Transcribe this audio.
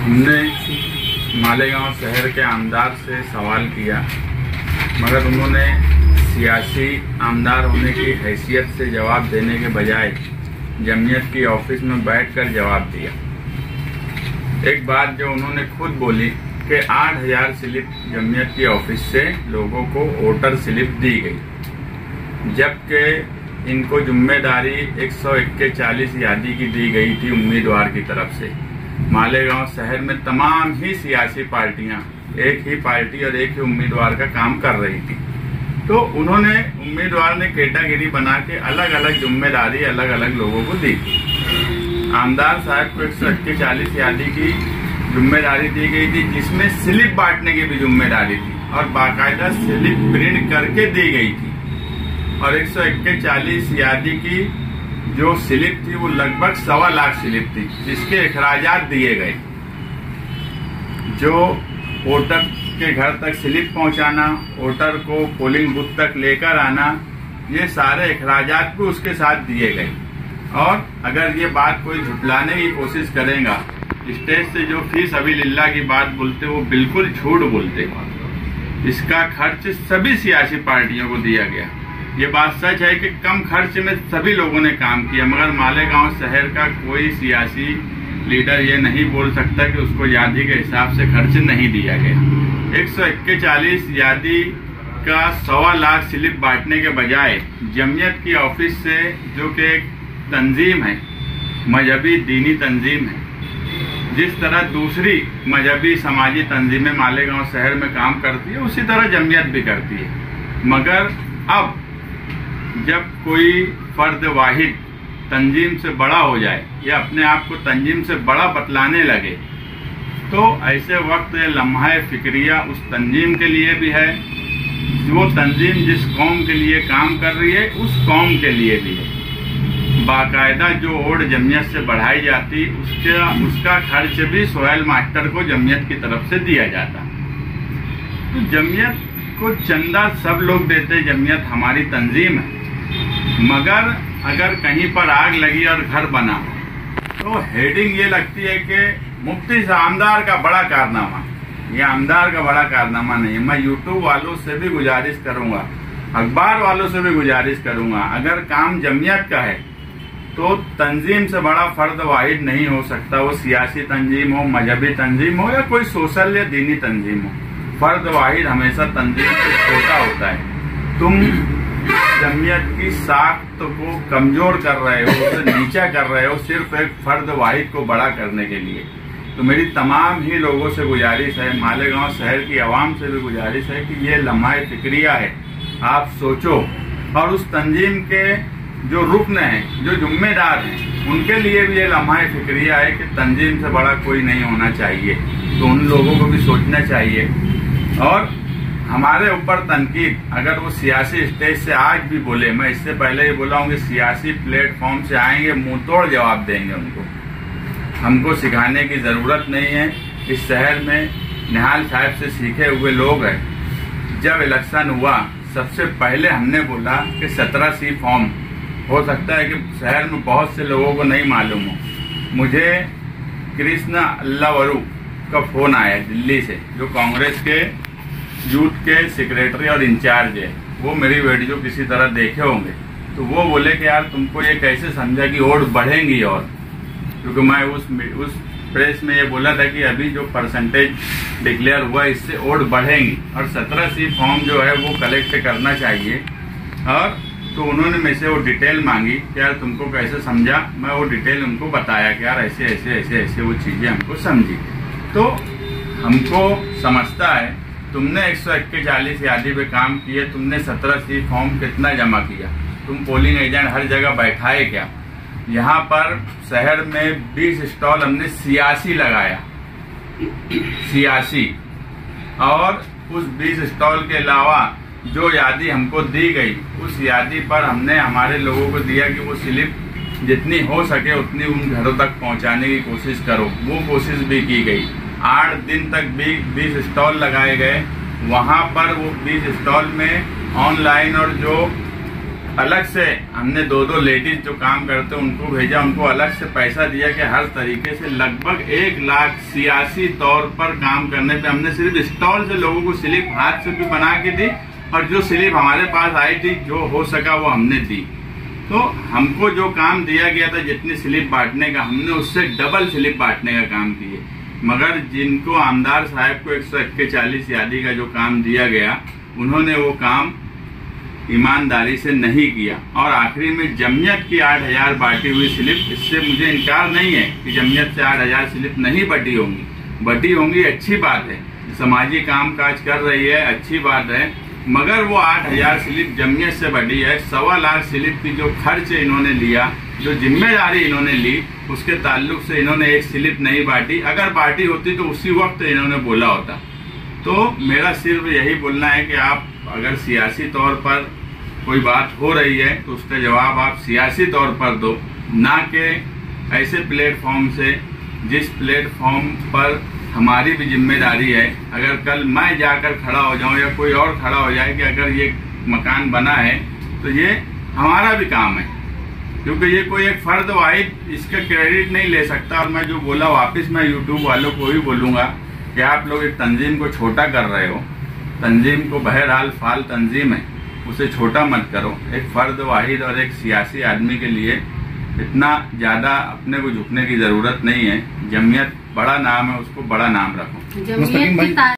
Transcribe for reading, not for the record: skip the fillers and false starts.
हमने मालेगांव शहर के आमदार से सवाल किया, मगर उन्होंने सियासी आमदार होने की हैसियत से जवाब देने के बजाय जमीयत की ऑफिस में बैठकर जवाब दिया। एक बात जो उन्होंने खुद बोली कि 8000 स्लिप जमीयत की ऑफिस से लोगों को वोटर स्लिप दी गई, जबकि इनको जिम्मेदारी 141 यादी की दी गई थी उम्मीदवार की तरफ से। मालेगांव शहर में तमाम ही सियासी पार्टियां एक ही पार्टी और एक ही उम्मीदवार का काम कर रही थी, तो उन्होंने उम्मीदवार ने कैटेगरी बना के अलग अलग जिम्मेदारी अलग अलग लोगों को दी। आमदार साहब को 141 यादी की जिम्मेदारी दी गई थी, जिसमें स्लिप बांटने की भी जिम्मेदारी थी और बाकायदा स्लिप प्रिंट करके दी गई थी। और 141 यादी की जो स्लिप थी वो लगभग 1.25 लाख स्लिप थी, जिसके अखराजात दिए गए। जो वोटर के घर तक स्लिप पहुंचाना, वोटर को पोलिंग बूथ तक लेकर आना, ये सारे अखराजात भी उसके साथ दिए गए। और अगर ये बात कोई झुटलाने की कोशिश करेगा, स्टेज से जो फीस अभी लिल्ला की बात बोलते वो बिल्कुल झूठ बोलते। इसका खर्च सभी सियासी पार्टियों को दिया गया। ये बात सच है कि कम खर्च में सभी लोगों ने काम किया, मगर मालेगांव शहर का कोई सियासी लीडर ये नहीं बोल सकता कि उसको यादी के हिसाब से खर्च नहीं दिया गया। 141 यादी का 1.25 लाख स्लिप बांटने के बजाय जमीयत की ऑफिस से, जो कि एक तंजीम है, मजहबी दीनी तंजीम है, जिस तरह दूसरी मजहबी समाजी तंजीमें मालेगांव शहर में काम करती है, उसी तरह जमीयत भी करती है। मगर अब जब कोई फर्द वाहिद तंजीम से बड़ा हो जाए या अपने आप को तंजीम से बड़ा बतलाने लगे, तो ऐसे वक्त ये लम्हा फिक्रिया उस तंजीम के लिए भी है, वो तंजीम जिस कौम के लिए काम कर रही है उस कौम के लिए भी है। बाकायदा जो ओड जमीयत से बढ़ाई जाती उसका खर्च भी सोहेल मास्टर को जमीयत की तरफ से दिया जाता। तो जमीयत को चंदा सब लोग देते, जमीयत हमारी तंजीम है, मगर अगर कहीं पर आग लगी और घर बना तो हेडिंग ये लगती है कि मुफ्ती से आमदार का बड़ा कारनामा। ये आमदार का बड़ा कारनामा नहीं है। मैं यूट्यूब वालों से भी गुजारिश करूंगा, अखबार वालों से भी गुजारिश करूंगा, अगर काम जमीयत का है तो तंजीम से बड़ा फर्द वाहिद नहीं हो सकता। वो सियासी तंजीम हो, मजहबी तंजीम हो या कोई सोशल या दीनी तंजीम हो, फर्द वाहिद हमेशा तंजीम से छोटा होता है। तुम जमीयत की साख्त को कमजोर कर रहे हो, उसे नीचा कर रहे हो, सिर्फ एक फर्द वाहिद को बड़ा करने के लिए। तो मेरी तमाम ही लोगों से गुजारिश है, मालेगांव शहर की आवाम से भी गुजारिश है कि ये लम्हा फिक्रिया है, आप सोचो। और उस तंजीम के जो रुकन हैं, जो जिम्मेदार हैं, उनके लिए भी ये लम्हा फिक्रिया है कि तंजीम से बड़ा कोई नहीं होना चाहिए। तो उन लोगों को भी सोचना चाहिए। और हमारे ऊपर तनकीद अगर वो सियासी स्टेज से आज भी बोले, मैं इससे पहले ही बोला हूँ कि सियासी प्लेटफॉर्म से आएंगे, मुंह तोड़ जवाब देंगे उनको। हमको सिखाने की जरूरत नहीं है। इस शहर में निहाल साहब से सीखे हुए लोग हैं। जब इलेक्शन हुआ सबसे पहले हमने बोला कि 17C फॉर्म, हो सकता है कि शहर में बहुत से लोगों को नहीं मालूम हो। मुझे कृष्णा अल्लावरू का फोन आया दिल्ली से, जो कांग्रेस के यूथ के सेक्रेटरी और इंचार्ज है। वो मेरी वीडियो किसी तरह देखे होंगे, तो वो बोले कि यार तुमको ये कैसे समझा कि वोट बढ़ेंगी। और क्योंकि मैं उस प्रेस में ये बोला था कि अभी जो परसेंटेज डिक्लेयर हुआ इससे वोट बढ़ेंगी और 17C फॉर्म जो है वो कलेक्ट करना चाहिए। और तो उन्होंने मेरे से वो डिटेल मांगी कि यार तुमको कैसे समझा। मैं वो डिटेल उनको बताया कि यार ऐसे ऐसे ऐसे ऐसे वो चीजें हमको समझी। तो हमको समझता है, तुमने 141 यादी पे काम किए, तुमने 17C फॉर्म कितना जमा किया, तुम पोलिंग एजेंट हर जगह बैठाए क्या? यहाँ पर शहर में 20 स्टॉल हमने सियासी लगाया, सियासी। और उस 20 स्टॉल के अलावा जो यादी हमको दी गई, उस यादी पर हमने हमारे लोगों को दिया कि वो स्लिप जितनी हो सके उतनी उन घरों तक पहुंचाने की कोशिश करो। वो कोशिश भी की गई। 8 दिन तक भी 20 स्टॉल लगाए गए। वहां पर वो 20 स्टॉल में ऑनलाइन और जो अलग से हमने 2 लेडीज जो काम करते उनको भेजा, उनको अलग से पैसा दिया कि हर तरीके से लगभग 1 लाख सियासी तौर पर काम करने पे हमने सिर्फ स्टॉल से लोगों को स्लिप हाथ से भी बना के दी, और जो स्लिप हमारे पास आई थी जो हो सका वो हमने दी। तो हमको जो काम दिया गया था जितनी स्लिप बांटने का, हमने उससे डबल स्लिप बांटने का काम किए। मगर जिनको आमदार साहब को 141 यादी का जो काम दिया गया, उन्होंने वो काम ईमानदारी से नहीं किया, और आखिरी में जमयत की 8000 बांटी हुई स्लिप, इससे मुझे इनकार नहीं है कि जमयत से 8000 स्लिप नहीं बटी होंगी, अच्छी बात है, समाजी काम काज कर रही है, अच्छी बात है। मगर वो 8000 स्लिप जमयत से बटी है। 1.25 लाख स्लिप की जो खर्च इन्होंने लिया, जो जिम्मेदारी इन्होंने ली, उसके ताल्लुक से इन्होंने एक स्लिप नहीं बांटी। अगर बांटी होती तो उसी वक्त इन्होंने बोला होता। तो मेरा सिर्फ यही बोलना है कि आप अगर सियासी तौर पर कोई बात हो रही है तो उसका जवाब आप सियासी तौर पर दो, ना कि ऐसे प्लेटफॉर्म से जिस प्लेटफॉर्म पर हमारी भी जिम्मेदारी है। अगर कल मैं जाकर खड़ा हो जाऊं या कोई और खड़ा हो जाए कि अगर ये मकान बना है तो ये हमारा भी काम है, क्योंकि ये कोई एक फर्द वाहिद इसका क्रेडिट नहीं ले सकता। और मैं जो बोला वापस मैं यूट्यूब वालों को ही बोलूंगा कि आप लोग एक तंजीम को छोटा कर रहे हो। तंजीम को बहरहाल फाल तंजीम है, उसे छोटा मत करो। एक फर्द वाहिद और एक सियासी आदमी के लिए इतना ज्यादा अपने को झुकने की जरूरत नहीं है। जमयत बड़ा नाम है, उसको बड़ा नाम रखो।